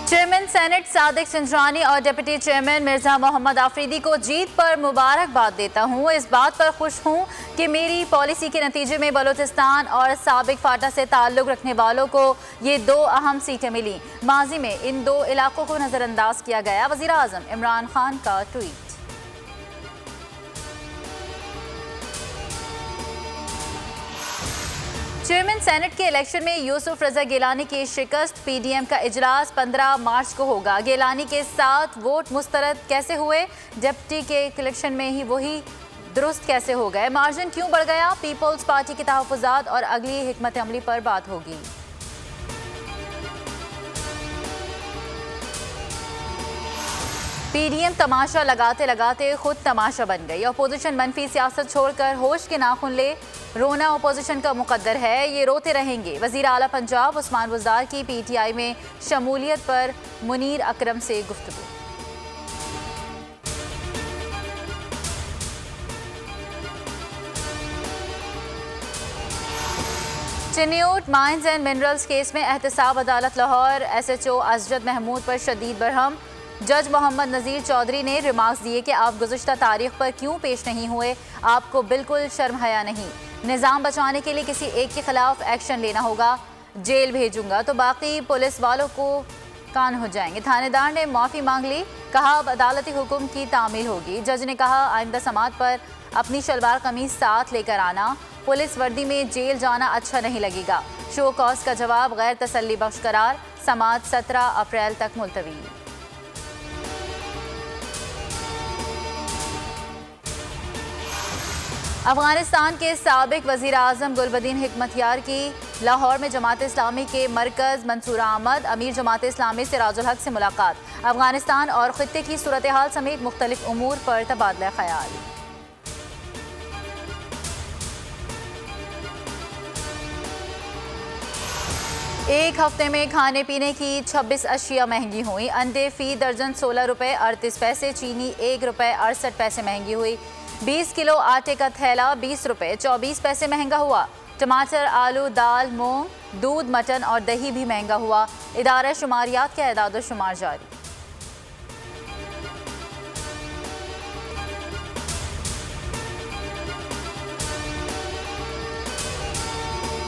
Chairman senate Sadiq सिंजरानी और deputy chairman Mirza Mohammad Afridi को जीत पर मुबारकबाद देता हूँ। इस बात पर खुश हूँ कि मेरी पॉलिसी के नतीजे में बलूचिस्तान और साबिक फाटा से ताल्लुक़ रखने वालों को ये 2 अहम सीटें मिली। माजी में इन 2 इलाकों को नज़रअंदाज किया गया। वज़ीर आज़म इमरान खान का ट्वीट। चेयरमैन सेनेट के इलेक्शन में यूसुफ रजा गिलानी की शिकस्त। पीडीएम का इजलास 15 मार्च को होगा। गिलानी के 7 वोट मुस्तरद कैसे हुए? डिप्टी के इलेक्शन में ही वही दुरुस्त कैसे हो गए? मार्जिन क्यों बढ़ गया? पीपल्स पार्टी के तहफ़्फ़ुज़ात और अगली हिकमत अमली पर बात होगी। पीडीएम तमाशा लगाते लगाते खुद तमाशा बन गई। अपोजिशन मनफी सियासत छोड़कर होश के नाखून ले। रोना अपोजिशन का मुकद्दर है, ये रोते रहेंगे। वज़ीर आला पंजाब उस्मान बुज़दार की पीटीआई में शमूलियत पर मुनीर अकरम से गुफ्तगू। Chiniot mines and minerals case में एहतसाब अदालत लाहौर। एसएचओ असजद महमूद पर शदीद बरहम। जज मोहम्मद नज़ीर चौधरी ने रिमार्क्स दिए कि आप गुज़श्ता तारीख पर क्यों पेश नहीं हुए, आपको बिल्कुल शर्म हया नहीं। निज़ाम बचाने के लिए किसी एक के खिलाफ एक्शन लेना होगा, जेल भेजूंगा तो बाकी पुलिस वालों को कान हो जाएंगे। थानेदार ने माफ़ी मांग ली, कहा अब अदालती हुक्म की तामील होगी। जज ने कहा आइंदा समात पर अपनी शलवार कमीज साथ लेकर आना, पुलिस वर्दी में जेल जाना अच्छा नहीं लगेगा। शो कॉज का जवाब गैर तसल्ली बख्श करार। समात 17 अप्रैल तक मुलतवी। अफगानिस्तान के साबिक वज़ीर आज़म गुलबदीन हिकमतयार की लाहौर में जमात इस्लामी के मरकज़ मंसूर अहमद अमीर जमात इस्लामी सिराजुल हक से मुलाकात। अफगानिस्तान और ख़ित्ते की सूरत हाल समेत मुख्तलिफ उमूर पर तबादला ख्याल। एक हफ्ते में खाने पीने की 26 अशिया महंगी हुई। अंडे फ़ी दर्जन 16 रुपये 38 पैसे, चीनी 1 रुपये 68 पैसे महंगी हुई। 20 किलो आटे का थैला 20 रुपये 24 पैसे महंगा हुआ। टमाटर, आलू, दाल, मूंग, दूध, मटन और दही भी महंगा हुआ। इदारा शुमारियात का एदाद व शुमार जारी।